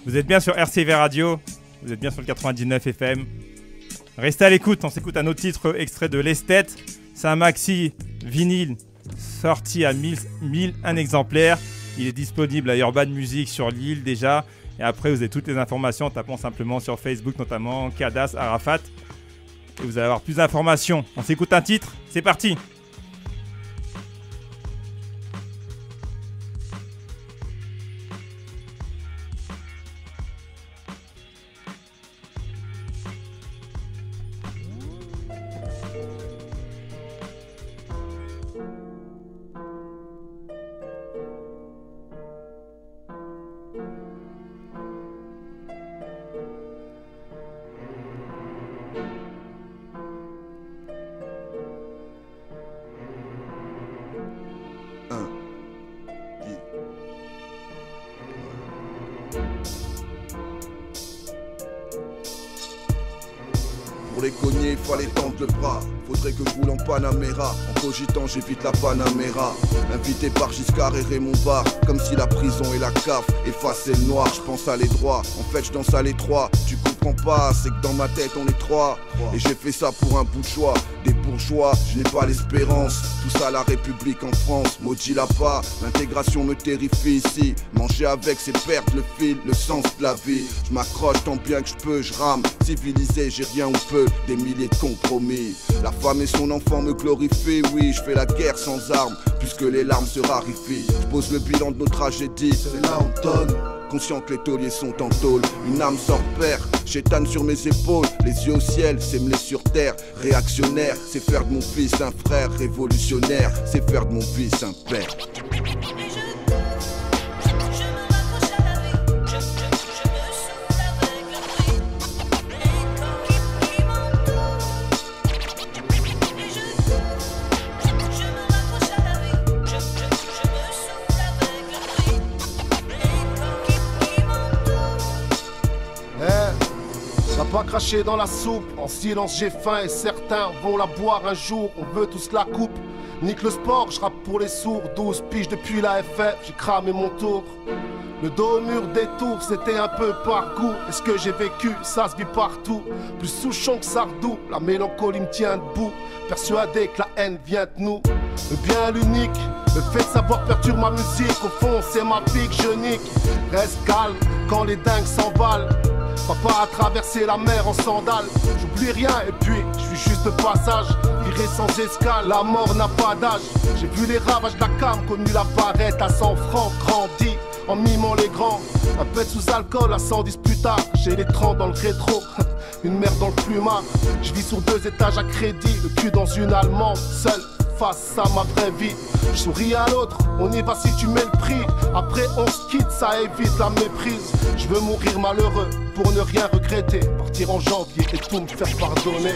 Vous êtes bien sur RCV Radio, vous êtes bien sur le 99 FM. Restez à l'écoute, on s'écoute un autre titre extrait de L'esthète. C'est un maxi vinyle sorti à 1001 exemplaires. Il est disponible à Urban Music sur Lille déjà. Et après, vous avez toutes les informations en tapant simplement sur Facebook, notamment Kadas Arafat. Et vous allez avoir plus d'informations. On s'écoute un titre, c'est parti! Pour les cogner, il fallait tendre le bras. Faudrait que je roule en Panamera. En cogitant, j'évite la Panamera. Invité par Giscard et Raymond Barre. Comme si la prison et la cave effaçaient le noir. Je pense à l'étroit. En fait, je danse à l'étroit. Tu comprends pas, c'est que dans ma tête, on est trois. Et j'ai fait ça pour un bout de choix. Des bourgeois, je n'ai pas l'espérance. Tout ça, la République en France. Maudit la pas. L'intégration me terrifie ici. Manger avec, c'est perdre le fil, le sens de la vie. Je m'accroche tant bien que je peux, je rame. Civilisé, j'ai rien ou peu. Des milliers de compromis. La femme et son enfant me glorifient. Oui, je fais la guerre sans armes, puisque les larmes se raréfient. Je pose le bilan de nos tragédies, c'est là on tonne. Conscient que les tauliers sont en tôle. Une âme sans repère, chétane sur mes épaules. Les yeux au ciel, c'est me sur terre. Réactionnaire, c'est faire de mon fils un frère. Révolutionnaire, c'est faire de mon fils un père. Pas cracher dans la soupe, en silence j'ai faim et certains vont la boire un jour, on veut tous la coupe. Nique le sport, je rappe pour les sourds, 12 piges depuis la FF, j'ai cramé mon tour. Le dos au mur des tours, c'était un peu par goût. Et ce que j'ai vécu, ça se vit partout. Plus Souchon que Sardou, la mélancolie me tient debout. Persuadé que la haine vient de nous. Le bien, l'unique, le fait de savoir perturbe ma musique. Au fond, c'est ma vie que je nique. Reste calme quand les dingues s'emballent. Papa a traversé la mer en sandales. J'oublie rien et puis je suis juste de passage. Viré sans escale, la mort n'a pas d'âge. J'ai vu les ravages de la cam, connu la barrette à 100 francs. Grandi en mimant les grands. Un peu sous alcool à 110 plus tard. J'ai les 30 dans le rétro. Une merde dans le plumard. Je vis sur 2 étages à crédit. Le cul dans une allemande, seul face à ma vraie vie. Je souris à l'autre, on y va si tu mets le prix. Après on se quitte, ça évite la méprise. Je veux mourir malheureux pour ne rien regretter. Partir en janvier et tout me faire pardonner.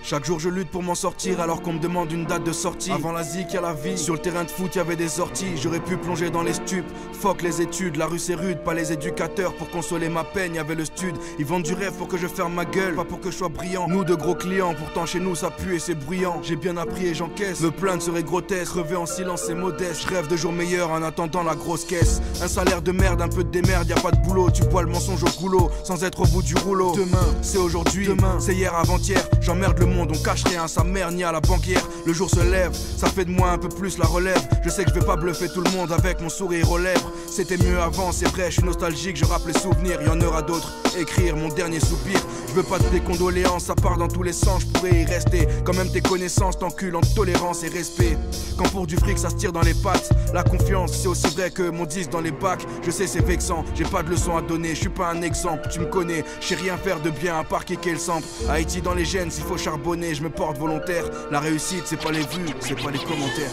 Chaque jour je lutte pour m'en sortir alors qu'on me demande une date de sortie. Avant la zik y'a la vie, sur le terrain de foot y'avait des sorties. J'aurais pu plonger dans les stupes, fuck les études. La rue c'est rude, pas les éducateurs. Pour consoler ma peine y'avait le stud. Ils vendent du rêve pour que je ferme ma gueule, pas pour que je sois brillant. Nous de gros clients, pourtant chez nous ça pue et c'est bruyant. J'ai bien appris et j'encaisse, me plaindre serait grotesque. Crever en silence c'est modeste, je rêve de jours meilleurs en attendant la grosse caisse. Un salaire de merde, un peu de démerde, y'a pas de boulot. Tu bois le mensonge au goulot, sans être au bout du rouleau. Demain, c'est aujourd'hui, demain, c'est hier avant-hier. J'emmerde le monde, on cache rien, sa mère ni à la banquière. Le jour se lève, ça fait de moi un peu plus la relève. Je sais que je vais pas bluffer tout le monde avec mon sourire aux lèvres. C'était mieux avant, c'est vrai, je suis nostalgique, je rappe les souvenirs, y'en aura d'autres. Écrire mon dernier soupir, je veux pas de tes condoléances, ça part dans tous les sens, je pourrais y rester. Quand même tes connaissances t'enculent en tolérance et respect. Quand pour du fric ça se tire dans les pattes, la confiance c'est aussi vrai que mon disque dans les bacs. Je sais c'est vexant, j'ai pas de leçons à donner, je suis pas un exemple, tu me connais. Je sais rien faire de bien à part kicker le sample. Haïti dans les gènes, s'il faut charbonner, je me porte volontaire. La réussite c'est pas les vues, c'est pas les commentaires.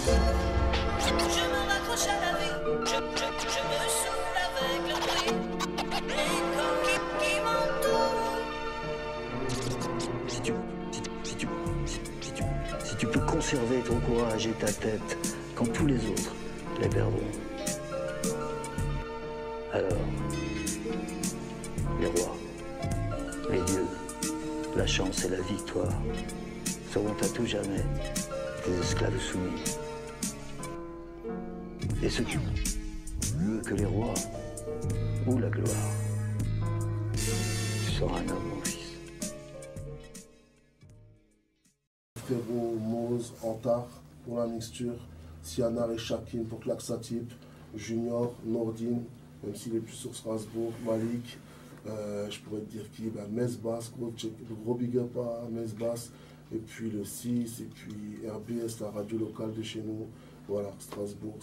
Je me raccroche à la vie, je me saoule avec le bruit. Les corps qui conserver ton courage et ta tête quand tous les autres les perdront. Alors, les rois, les dieux, la chance et la victoire seront à tout jamais des esclaves soumis. Et ce qui veut que les rois ou la gloire, tu seras un homme, mon fils. Frérot, Mose, Antar pour la mixture, Sianar et Shakim pour Klaxatip, Junior, Nordine, même s'il est plus sur Strasbourg, Malik, je pourrais te dire qui, Mesbas, gros big up à Mesbas, et puis le 6, et puis RBS, la radio locale de chez nous, voilà, Strasbourg.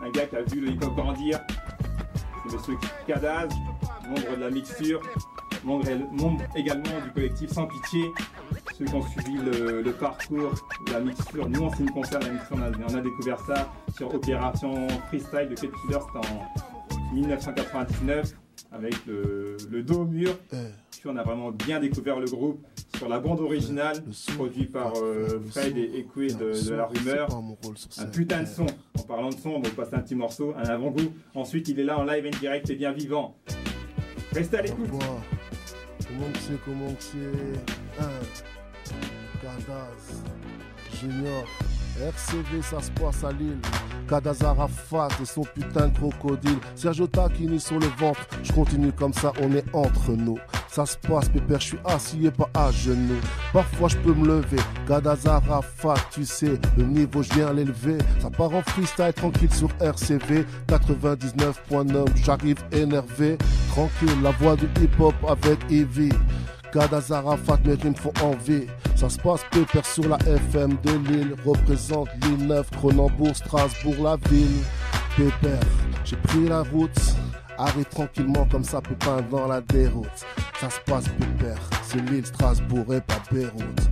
Un gars qui a vu le hip-hop grandir, c'est monsieur Kadaz, membre de la mixture, membre également du collectif Sans Pitié. Ceux qui ont suivi le parcours, la mixture, nous on s'est une concert, la mixture, on a découvert ça sur Opération Freestyle de Cut Killer, c'était en 1999 avec le dos au mur. Puis on a vraiment bien découvert le groupe sur la bande originale, produit par Fred et Ekwe de La Rumeur. Un putain de son. En parlant de son, on va passer un petit morceau, un avant-goût. Ensuite, il est là en live et direct et bien vivant. Restez à l'écoute. Comment c'est Kadaz, Junior, RCV, ça se passe à Lille. Kadaz Arafat et son putain de crocodile. Sergio Tacchini sur le ventre. Je continue comme ça, on est entre nous. Ça se passe, pépère, je suis assis et pas à genoux. Parfois je peux me lever. Kadaz Arafat, tu sais, le niveau je viens l'élever. Ça part en freestyle tranquille sur RCV 99.9, j'arrive énervé. Tranquille, la voix du hip-hop avec Evie. Kadaz Arafat, mes rimes font envie. Ça se passe pépère sur la FM de Lille. Représente l'île 9, Cronenbourg, Strasbourg, la ville. Pépère, j'ai pris la route. Arrête tranquillement comme ça, pépin dans la déroute. Ça se passe pépère, c'est l'île Strasbourg et pas Beyrouth.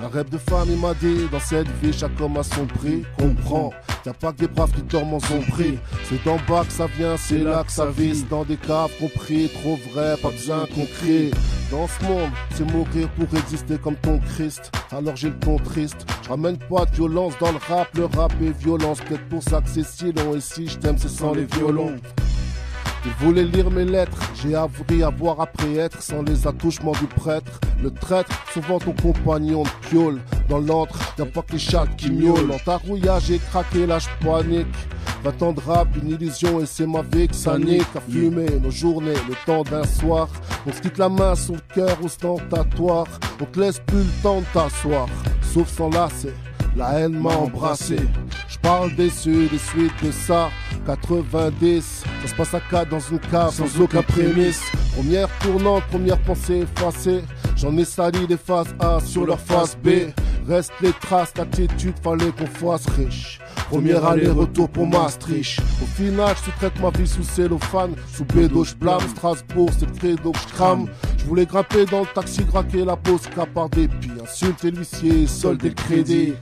Un rêve de femme il m'a dit, dans cette vie chaque homme a son prix. Comprends, y'a pas que des braves qui dorment en son prix. C'est d'en bas que ça vient, c'est là que ça vise. Dans des caves compris, trop vrai, pas besoin qu'on crie. Dans ce monde, c'est mourir pour exister comme ton Christ. Alors j'ai le ton triste, je ramène pas de violence dans le rap est violence. Peut-être pour ça que c'est si long, et si je t'aime c'est sans les violons. Il voulait lire mes lettres, j'ai appris à voir après être sans les attouchements du prêtre. Le traître, souvent ton compagnon de piole. Dans l'antre, y'a pas que les chats qui miaulent. Dans ta rouillage, j'ai craqué, là je panique. 20 ans de rap, une illusion et c'est ma vie que ça nique. À fumer nos journées, le temps d'un soir. On se quitte la main sur le cœur ostentatoire. On te laisse plus le temps de t'asseoir, sauf sans lasser. La haine m'a embrassé. Je parle déçu des suites de ça. 90, ça se passe à 4 dans une cave sans aucun prémisse. Première tournante, première pensée effacée. J'en ai sali des phases A sur leur face B. Reste les traces, l'attitude, fallait qu'on fasse riche. Premier aller-retour pour Maastricht. Au final, je sous-traite ma vie sous cellophane. Sous bédo, je blâme. Strasbourg, c'est le credo que je crame. Je voulais grimper dans le taxi, graquer la pause, qu'à par dépit. Insulter l'huissier, solder le crédit.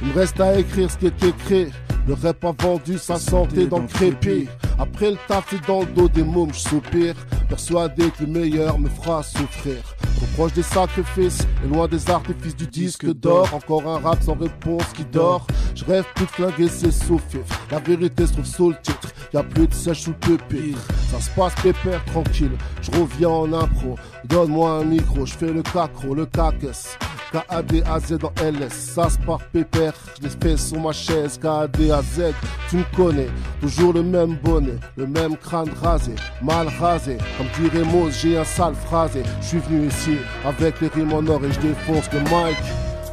Il me reste à écrire ce qui est écrit. Le rap a vendu sa santé dans le crépi. Après le taf, c'est dans le dos des mômes, je soupire. Persuadé que le meilleur me fera souffrir. Trop proche des sacrifices et loin des artifices du disque d'or. Encore un rap sans réponse qui dort. Je rêve plus de flinguer, c'est sous-fif. La vérité se trouve sous le titre. Y'a plus de sèche sous le pupitre. Ça se passe pépère tranquille. Je reviens en impro. Donne-moi un micro, je fais le cacro, le caquès. K-A-D-A-Z dans LS, ça se part pépère. Je les fais sur ma chaise, K-A-D-A-Z. Tu me connais, toujours le même bonnet, le même crâne rasé, mal rasé. Comme dirait Mose, j'ai un sale phrasé. Je suis venu ici avec les rimes en or et je défonce le mic.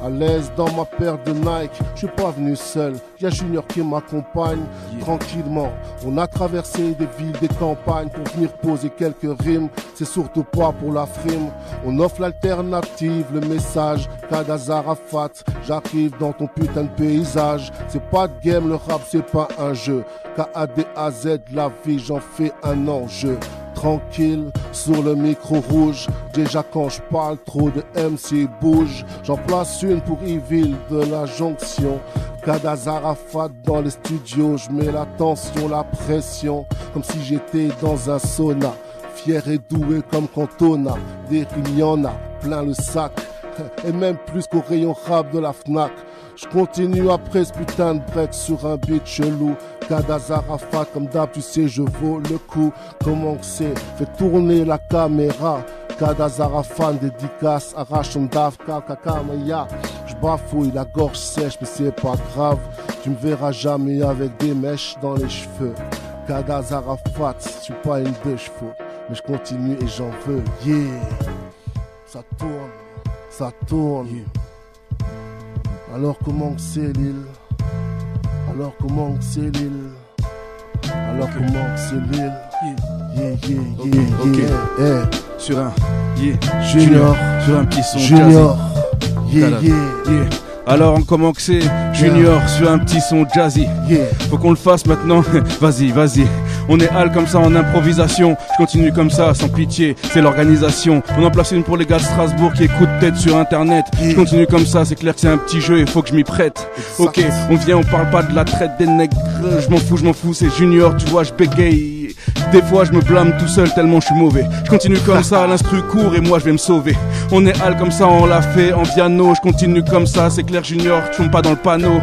À l'aise dans ma paire de Nike, je suis pas venu seul, y'a Junior qui m'accompagne. Tranquillement, on a traversé des villes, des campagnes pour venir poser quelques rimes. C'est surtout pas pour la frime. On offre l'alternative, le message Kadaz Arafat. J'arrive dans ton putain de paysage. C'est pas de game, le rap c'est pas un jeu. K-A-D-A-Z, la vie j'en fais un enjeu. Tranquille, sur le micro rouge. Déjà quand je parle trop de MC bouge. J'en place une pour Evil de la jonction. Kadaz Arafat dans les studios. Je mets la tension, la pression. Comme si j'étais dans un sauna. fier et doué comme Cantona. Des rimes, y en a plein le sac. Et même plus qu'au rayon rap de la Fnac. Je continue après ce putain de break sur un beat chelou. Kadaz Arafat, comme d'hab, tu sais, je vaux le coup. Comment que c'est? Fais tourner la caméra. Kadaz Arafat, dédicace, arrache son daf, kakamaya. Je bafouille, la gorge sèche, mais c'est pas grave. Tu me verras jamais avec des mèches dans les cheveux. Kadaz Arafat, je suis pas une deux chevaux. Mais je continue et j'en veux, yeah. Ça tourne, ça tourne. Yeah. Alors comment que c'est l'île? Alors comment que c'est l'île? Alors comment que c'est l'île? Yeah. Sur un Junior, sur un petit son Junior, jazzy. Alors comment que c'est Junior sur un petit son jazzy. Faut qu'on le fasse maintenant. Vas-y. On est hal comme ça en improvisation. Je continue comme ça sans pitié. C'est l'organisation. On en place une pour les gars de Strasbourg qui écoutent tête sur internet. Je continue comme ça. C'est clair que c'est un petit jeu. Il faut que je m'y prête. Ok, on vient, on parle pas de la traite des nègres. Je m'en fous. C'est Junior. Tu vois, je bégaye. Des fois je me blâme tout seul tellement je suis mauvais. Je continue comme ça, l'instru court et moi je vais me sauver. On est hal comme ça, on l'a fait en piano. Je continue comme ça, c'est clair Junior, tu tombes pas dans le panneau.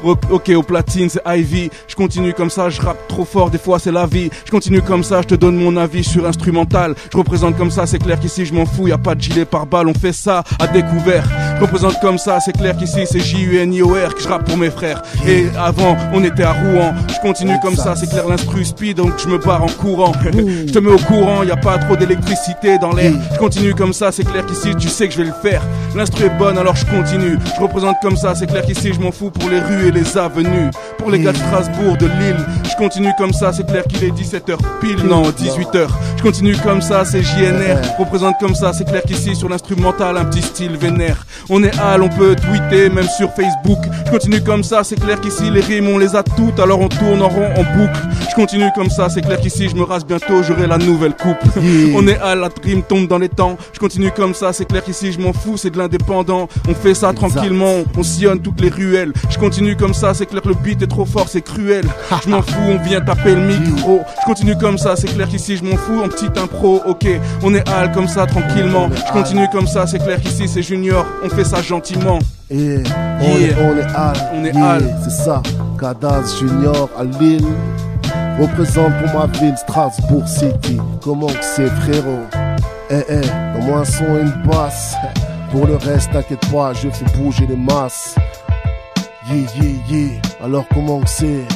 Ok, au platine c'est Ivy. Je continue comme ça, je rappe trop fort, des fois c'est la vie. Je continue comme ça, je te donne mon avis sur instrumental. Je représente comme ça, c'est clair qu'ici je m'en fous, y a pas de gilet pare-balles, on fait ça à découvert. Je représente comme ça, c'est clair qu'ici c'est JUNIOR que je rappe pour mes frères. Et avant on était à Rouen. Je continue comme ça, c'est clair l'instru speed, donc je me barre en courant. Je te mets au courant, y a pas trop d'électricité dans l'air. Je continue comme ça, c'est clair qu'ici tu sais que je vais le faire. L'instru est bonne alors je continue. Je représente comme ça, c'est clair qu'ici je m'en fous pour les rues et les avenues. Pour les gars de Strasbourg, de Lille. Je continue comme ça, c'est clair qu'il est 17h pile, non 18h. Je continue comme ça, c'est JNR. Je représente comme ça, c'est clair qu'ici sur l'instrumental un petit style vénère. On est hal, on peut tweeter même sur Facebook. Je continue comme ça, c'est clair qu'ici les rimes on les a toutes, alors on tourne en rond en boucle. Je continue comme ça, c'est clair qu'ici je me rase bientôt, j'aurai la nouvelle coupe. On est hal, la dream tombe dans les temps. Je continue comme ça, c'est clair qu'ici je m'en fous, c'est de l'indépendant. On fait ça tranquillement, on sillonne toutes les ruelles. Je continue comme ça, c'est clair que le beat est trop fort, c'est cruel. Je m'en fous, on vient taper le micro. Je continue comme ça, c'est clair qu'ici je m'en fous, en petite impro. Ok, on est hal comme ça tranquillement. Je continue comme ça, c'est clair qu'ici c'est Junior, on fait ça gentiment. On est hal, c'est ça. Kadaz Junior à Lille. Représente pour ma ville Strasbourg City. Comment que c'est frérot? Donne-moi un son et une basse. Pour le reste t'inquiète pas, je fais bouger les masses. Alors comment que c'est?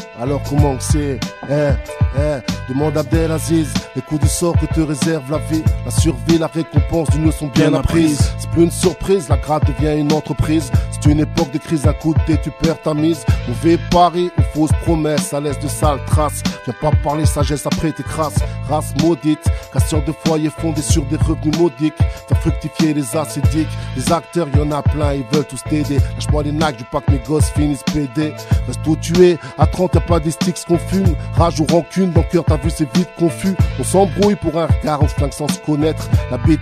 Demande à Abdelaziz, les coups du sort que te réserve la vie. La survie, la récompense d'une leçon bien apprise. C'est plus une surprise, la gratte devient une entreprise. C'est une époque de crise, un coup de dé, tu perds ta mise. Mauvais pari ou fausse promesse, à l'aise de sales traces. Viens pas parler sagesse après tes crasses. Race maudite, casseurs de foyer fondés sur des revenus modiques. Faire fructifier les acédiques. Les acteurs, y'en a plein, ils veulent tous t'aider. Lâche-moi les nacs, je veux pas que mes gosses finissent pédés. Reste où tu es, à 30 y'a pas des sticks qu'on fume. Rage ou rancune, dans le cœur t'as vu c'est vite confus. On s'embrouille pour un regard, on se flingue sans se connaître. La bête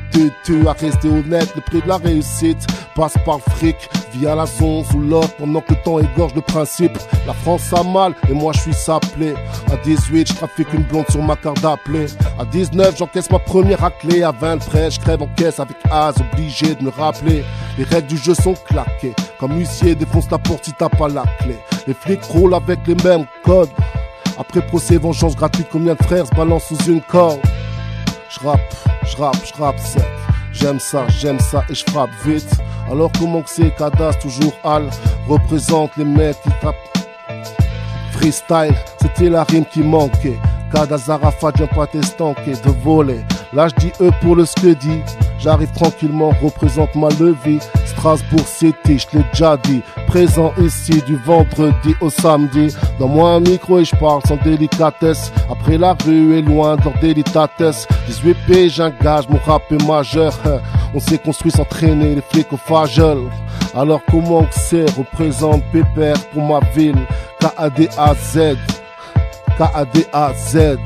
à rester honnête, le prix de la réussite passe par le fric, via la zone ou l'autre, pendant que le temps égorge le principe. La France a mal et moi je suis saplé. À 18 je trafique une blonde sur ma carte d'appelé. À 19 j'encaisse ma première raclée. À 20 près je crève en caisse avec Az, obligé de me rappeler. Les règles du jeu sont claquées, comme huissier défonce la porte si t'as pas la clé. Les flics roulent avec les mêmes codes. Après procès, vengeance gratuite, combien de frères se balancent sous une corde? J'rappe sec. J'aime ça et je frappe vite. Alors comment que c'est Kadaz, toujours hal, représente les mecs qui tapent. Freestyle, c'était la rime qui manquait. Kadaz Arafat, viens pas t'estanquer de voler. Là je dis pour le scudi. J'arrive tranquillement, représente ma levée. Strasbourg City, je l'ai déjà dit. Présent ici du vendredi au samedi. Donne-moi un micro et je parle sans délicatesse. Après la rue est loin de leur délicatesse. 18P, j'engage, mon rap est majeur. On s'est construit sans traîner les flics au fagel. Alors comment que c'est? Représente Pépère pour ma ville. K-A-D-A-Z. K-A-D-A-Z.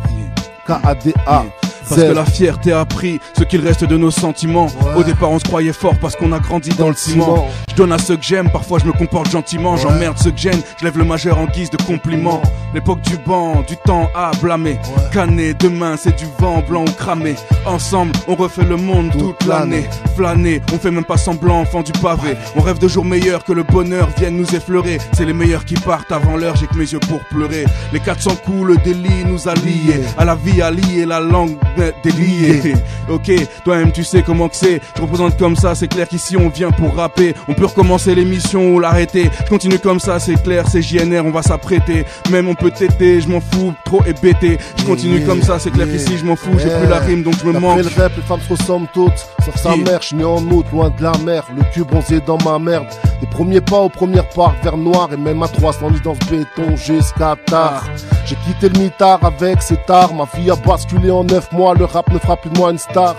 K-A-D-A. Parce que la fierté a pris ce qu'il reste de nos sentiments. Au départ on se croyait fort parce qu'on a grandi dans le ciment. Je donne à ceux que j'aime, parfois je me comporte gentiment. J'emmerde ceux que j'aime, je lève le majeur en guise de compliment. L'époque du banc, du temps à blâmer. Cané, demain c'est du vent blanc ou cramé. Ensemble on refait le monde toute l'année. Flâner, on fait même pas semblant, enfant du pavé. On rêve de jours meilleurs, que le bonheur vienne nous effleurer. C'est les meilleurs qui partent avant l'heure, j'ai que mes yeux pour pleurer. Les 400 coups, le délit nous a liés. À la vie alliée, la langue déliée. Ok, toi-même tu sais comment que c'est. Je représente comme ça, c'est clair qu'ici on vient pour rapper. On peut recommencer l'émission ou l'arrêter. Je continue comme ça, c'est clair, c'est JNR, on va s'apprêter. Même on peut téter, je m'en fous, trop hébété. Je continue comme ça, c'est clair qu'ici je m'en fous, j'ai plus la rime donc je me manque. Après le rap, les femmes se ressemblent toutes, sauf sa mère, je suis né en août, loin de la mer. Le cul bronzé dans ma merde. Des premiers pas aux premières parts vers noir. Et même à 300 lits dans ce béton jusqu'à tard. J'ai quitté le mitard avec cet art. Ma vie a basculé en 9 mois. Le rap ne fera plus de moi une star.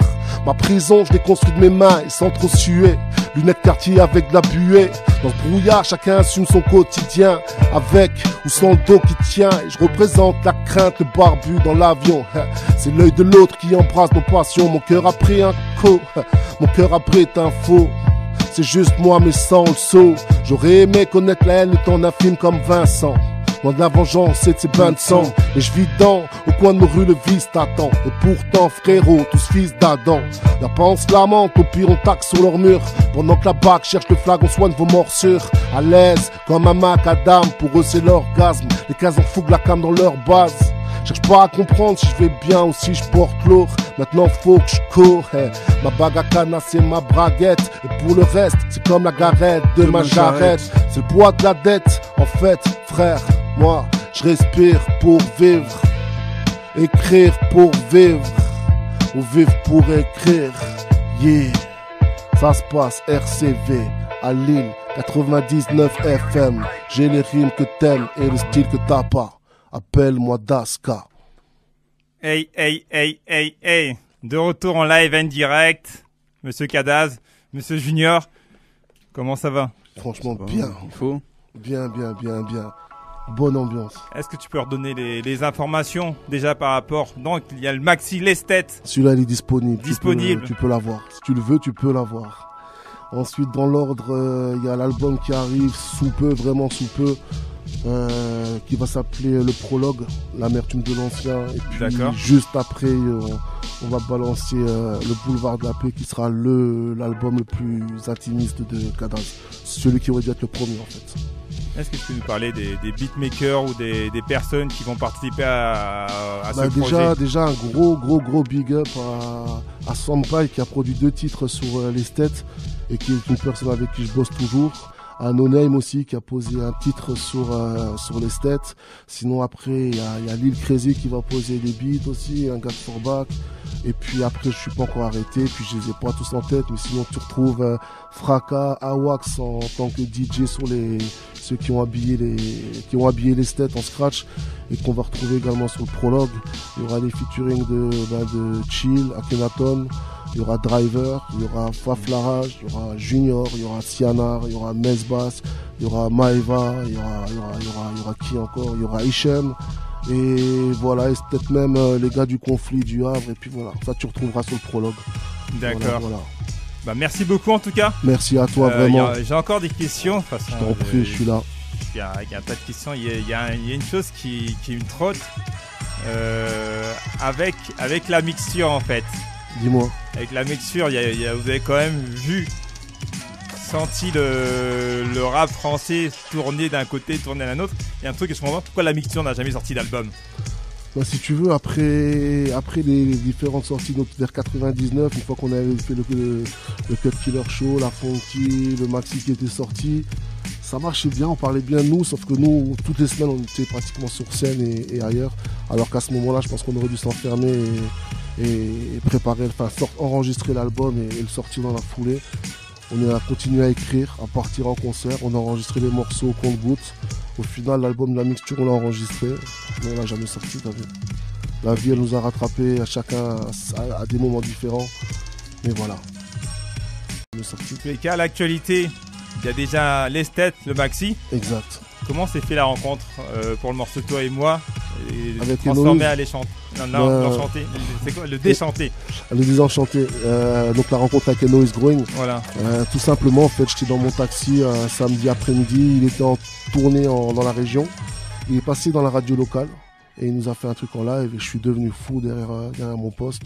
Ma prison, je l'ai construite de mes mains et sans trop suer. Lunettes quartier avec de la buée. Dans ce brouillard, chacun assume son quotidien. Avec ou sans le dos qui tient. Et je représente la crainte, le barbu dans l'avion. C'est l'œil de l'autre qui embrasse nos passions. Mon cœur a pris un coup. Mon cœur a pris un faux. C'est juste moi mais sans le saut. J'aurais aimé connaître la haine le temps d'un film comme Vincent. Loin de la vengeance et de ses bains de sang. Et je vis dans, au coin de nos rues, le vice t'attend. Et pourtant frérot, tous fils d'Adam. Y'a pas on se lamente, au pire on taxe sur leur mur. Pendant que la BAC cherche le flag, on soigne vos morsures. À l'aise, comme un macadam, pour eux c'est l'orgasme. Les cases en fouguent la cam dans leur base. Cherche pas à comprendre si je vais bien ou si je porte lourd. Maintenant faut que je cours. Ma bague à canne c'est ma braguette. Et pour le reste c'est comme la garette de ma jarrette. C'est le poids de la dette. En fait frère, moi je respire pour vivre. Écrire pour vivre. Ou vivre pour écrire. Yeah. Ça se passe RCV à Lille 99 FM. J'ai les rimes que t'aimes et le style que t'as pas. Appelle-moi Daska. Hey, hey, hey, hey, hey. De retour en live en direct. Monsieur Kadaz, Monsieur Junior. Comment ça va? Franchement, bien. Il faut. Bien. Bonne ambiance. Est-ce que tu peux redonner les informations déjà par rapport? Donc, il y a le maxi Lestate. Celui-là, il est disponible. Disponible. Tu peux l'avoir. Si tu le veux, tu peux l'avoir. Ensuite, dans l'ordre, il y a l'album qui arrive sous peu, vraiment sous peu. Qui va s'appeler Le Prologue, l'amertume de l'ancien. Et puis juste après on va balancer Le Boulevard de la Paix qui sera l'album le plus intimiste de Kadaz. Celui qui aurait dû être le premier en fait. Est-ce que tu peux nous parler des beatmakers ou des personnes qui vont participer à ce projet? Déjà un gros big up à Sampai qui a produit 2 titres sur Lestate et qui est une personne avec qui je bosse toujours. À No Name aussi qui a posé un titre sur Lestate. Sinon après il y a Lil Crazy qui va poser des beats aussi, un gars de Fourbac. Et puis après je suis pas encore arrêté, puis je les ai pas tous en tête, mais sinon tu retrouves Fracas, Awax en tant que DJ sur ceux qui ont habillé Lestate en scratch et qu'on va retrouver également sur le Prologue. Il y aura les featuring de Chill, Akhenaton. Il y aura Driver, il y aura Faf Larage, il y aura Junior, il y aura Sianar, il y aura Mesbas, il y aura Maeva, il y aura qui encore, il y aura Hichem. Et voilà, et c'est peut-être même les gars du conflit du Havre. Et puis voilà, ça tu retrouveras sur le Prologue. D'accord. Voilà. Bah, merci beaucoup en tout cas. Merci à toi vraiment. J'ai encore des questions. Je t'en prie, je suis là. Il y a un tas de questions. Il y a une chose qui me trotte avec la mixture en fait. Dis-moi. Avec la mixture, vous avez quand même senti le rap français tourner d'un côté, tourner d'un autre. Il y a un truc que je comprends pas, pourquoi la mixture n'a jamais sorti d'album? Bah, si tu veux, après les différentes sorties vers 99, une fois qu'on avait fait le Cut Killer Show, la Funky, le Maxi qui était sorti, ça marchait bien, on parlait bien de nous, sauf que nous, toutes les semaines, on était pratiquement sur scène et ailleurs. Alors qu'à ce moment-là, je pense qu'on aurait dû s'enfermer et préparer, enregistrer l'album et le sortir dans la foulée. On a continué à écrire, à partir en concert, on a enregistré les morceaux au compte-gouttes. Au final, l'album de la mixture, on l'a enregistré, mais on l'a jamais sorti, t'as vu. La vie, elle nous a rattrapés, à chacun à des moments différents, mais voilà. Mais qu'à l'actualité, il y a déjà Lestate, le maxi. Exact. Comment s'est fait la rencontre pour le morceau Toi et moi? Et Avec transformé Héloïse. à l'échanter. Non, l'enchanté. C'est quoi? Le déchanté. Le Désenchanté. Donc la rencontre avec Eno is Growing. Voilà. Tout simplement, en fait, j'étais dans mon taxi un samedi après-midi. Il était en tournée dans la région. Il est passé dans la radio locale et il nous a fait un truc en live. Et je suis devenu fou derrière mon poste.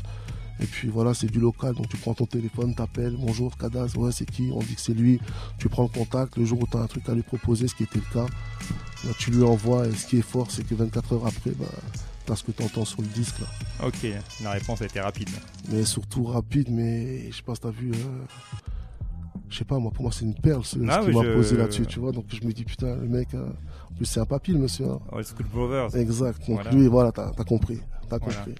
Et puis voilà, c'est du local. Donc tu prends ton téléphone, t'appelles. Bonjour, Kadaz. Ouais, c'est qui? On dit que c'est lui. Tu prends le contact. Le jour où tu as un truc à lui proposer, ce qui était le cas, là, tu lui envoies. Et ce qui est fort, c'est que 24 heures après, t'as ce que tu entends sur le disque là. Ok, la réponse a été rapide. Mais surtout rapide, mais je sais pas si t'as vu. Je sais pas, moi, pour moi, c'est une perle ce qu'il m'a posé là-dessus, tu vois. Donc je me dis, putain, le mec, en plus, c'est un papy, le monsieur. Hein. Old School Brothers. Exact. Donc Voilà. lui, voilà, t'as compris. T'as Voilà. compris.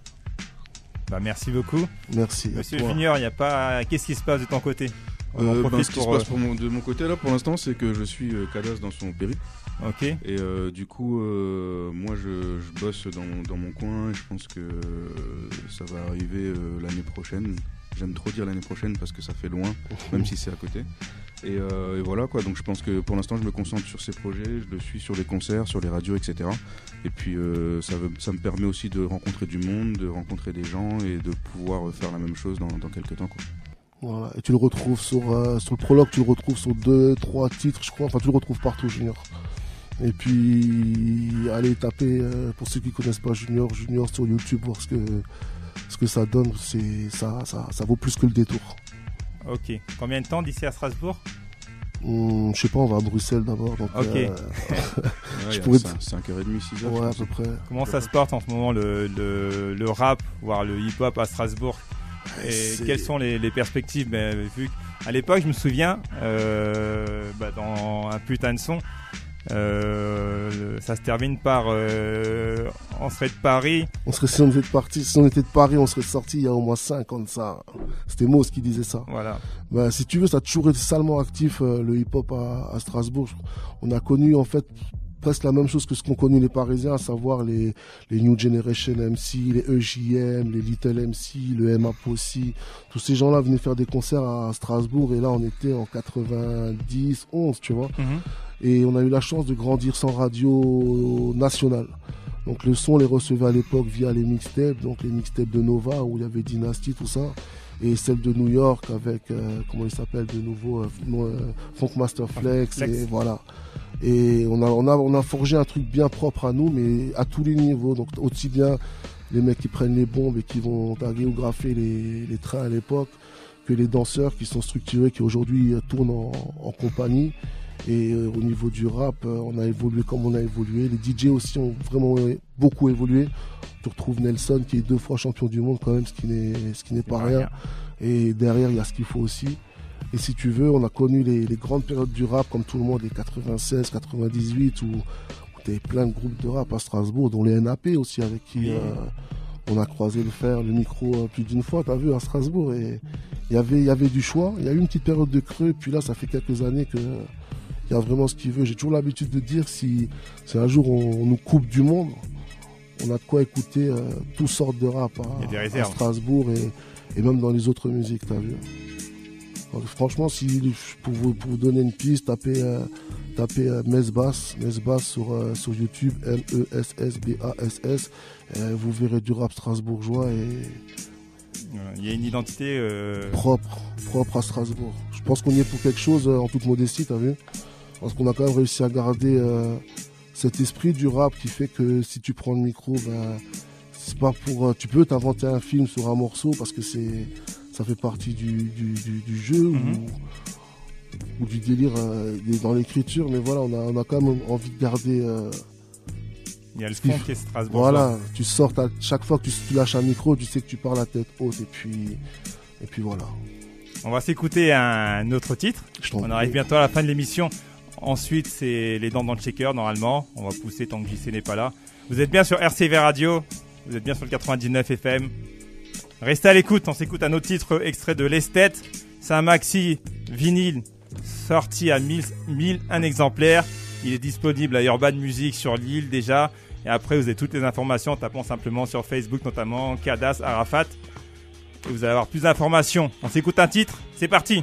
Bah, merci beaucoup. Merci. Monsieur Toi. Junior, il y a pas. Qu'est-ce qui se passe de ton côté? On en profite Ce qui se pour, passe de mon côté là pour l'instant, c'est que je suis Kadaz dans son périple. Ok. Et du coup, moi je bosse dans mon coin et je pense que ça va arriver l'année prochaine. J'aime trop dire l'année prochaine parce que ça fait loin, même si c'est à côté. Et voilà quoi, donc je pense que pour l'instant je me concentre sur ces projets, je le suis sur les concerts, sur les radios, etc. Et puis ça me permet aussi de rencontrer du monde, de rencontrer des gens et de pouvoir faire la même chose dans quelques temps quoi. Voilà. Et tu le retrouves sur le prologue, tu le retrouves sur 2-3 titres, je crois. Enfin, tu le retrouves partout, Junior. Et puis, allez taper, pour ceux qui connaissent pas Junior sur YouTube, voir ce que ça donne. Ça vaut plus que le détour. Ok. Combien de temps d'ici à Strasbourg? Je sais pas, on va à Bruxelles d'abord. Donc, Ok. Ouais, Je pourrais 5h30, 6h. ouais, à peu près. Comment ça se porte en ce moment le rap, voire le hip-hop à Strasbourg? Et quelles sont les perspectives? Vu qu'à l'époque, je me souviens, dans un putain de son, ça se termine par on serait de Paris. Si on était de Paris, on serait sorti il y a au moins 5 ans de ça. C'était Moz qui disait ça. Voilà. Si tu veux, ça a toujours été salement actif, le hip-hop à Strasbourg. On a connu en fait presque la même chose que ce qu'ont connu les Parisiens, à savoir les New Generation MC, les EJM, les Little MC, le M.A. Posse. Tous ces gens-là venaient faire des concerts à Strasbourg et là on était en 90, 11, tu vois. Et on a eu la chance de grandir sans radio nationale. Donc le son, on les recevait à l'époque via les mixtapes, donc les mixtapes de Nova où il y avait Dynasty, tout ça. Et celle de New York avec, comment il s'appelle de nouveau, Funkmaster Flex, et voilà. Et on a forgé un truc bien propre à nous, mais à tous les niveaux. Donc aussi bien les mecs qui prennent les bombes et qui vont taguéographer les trains à l'époque, que les danseurs qui sont structurés, qui aujourd'hui tournent en compagnie. Et au niveau du rap, on a évolué comme on a évolué. Les DJ aussi ont vraiment beaucoup évolué. Tu retrouves Nelson qui est 2 fois champion du monde quand même, ce qui n'est pas rien. Et derrière, il y a ce qu'il faut aussi. Et si tu veux, on a connu les grandes périodes du rap comme tout le monde, les 96, 98, où tu avais plein de groupes de rap à Strasbourg, dont les NAP aussi, avec qui on a croisé le micro plus d'une fois, t'as vu, à Strasbourg. Et il y avait du choix. Il y a eu une petite période de creux, puis là, ça fait quelques années que il y a vraiment ce qu'il veut. J'ai toujours l'habitude de dire, si un jour on nous coupe du monde, on a de quoi écouter toutes sortes de rap à Strasbourg et même dans les autres musiques, t'as vu. Donc, franchement, pour vous donner une piste, tapez Mesbass sur YouTube, MESSBASS, vous verrez du rap strasbourgeois et il y a une identité propre à Strasbourg. Je pense qu'on y est pour quelque chose, en toute modestie, t'as vu. Parce qu'on a quand même réussi à garder cet esprit du rap qui fait que si tu prends le micro, c'est pas pour. Tu peux t'inventer un film sur un morceau parce que ça fait partie du jeu ou du délire dans l'écriture, mais voilà, on a quand même envie de garder. Il y a le fond qui est Strasbourg. Voilà, tu sors, chaque fois que tu lâches un micro, tu sais que tu parles la tête haute et puis voilà. On va s'écouter un autre titre. On arrive bientôt à la fin de l'émission. Ensuite, c'est Les Dents dans le Shaker, normalement. On va pousser tant que JC n'est pas là. Vous êtes bien sur RCV Radio. Vous êtes bien sur le 99 FM. Restez à l'écoute. On s'écoute un autre titre extrait de L'Esthète. C'est un maxi vinyle sorti à 1001 exemplaires. Il est disponible à Urban Music sur Lille déjà. Et après, vous avez toutes les informations en tapant simplement sur Facebook, notamment Kadaz Arafat. Et vous allez avoir plus d'informations. On s'écoute un titre. C'est parti.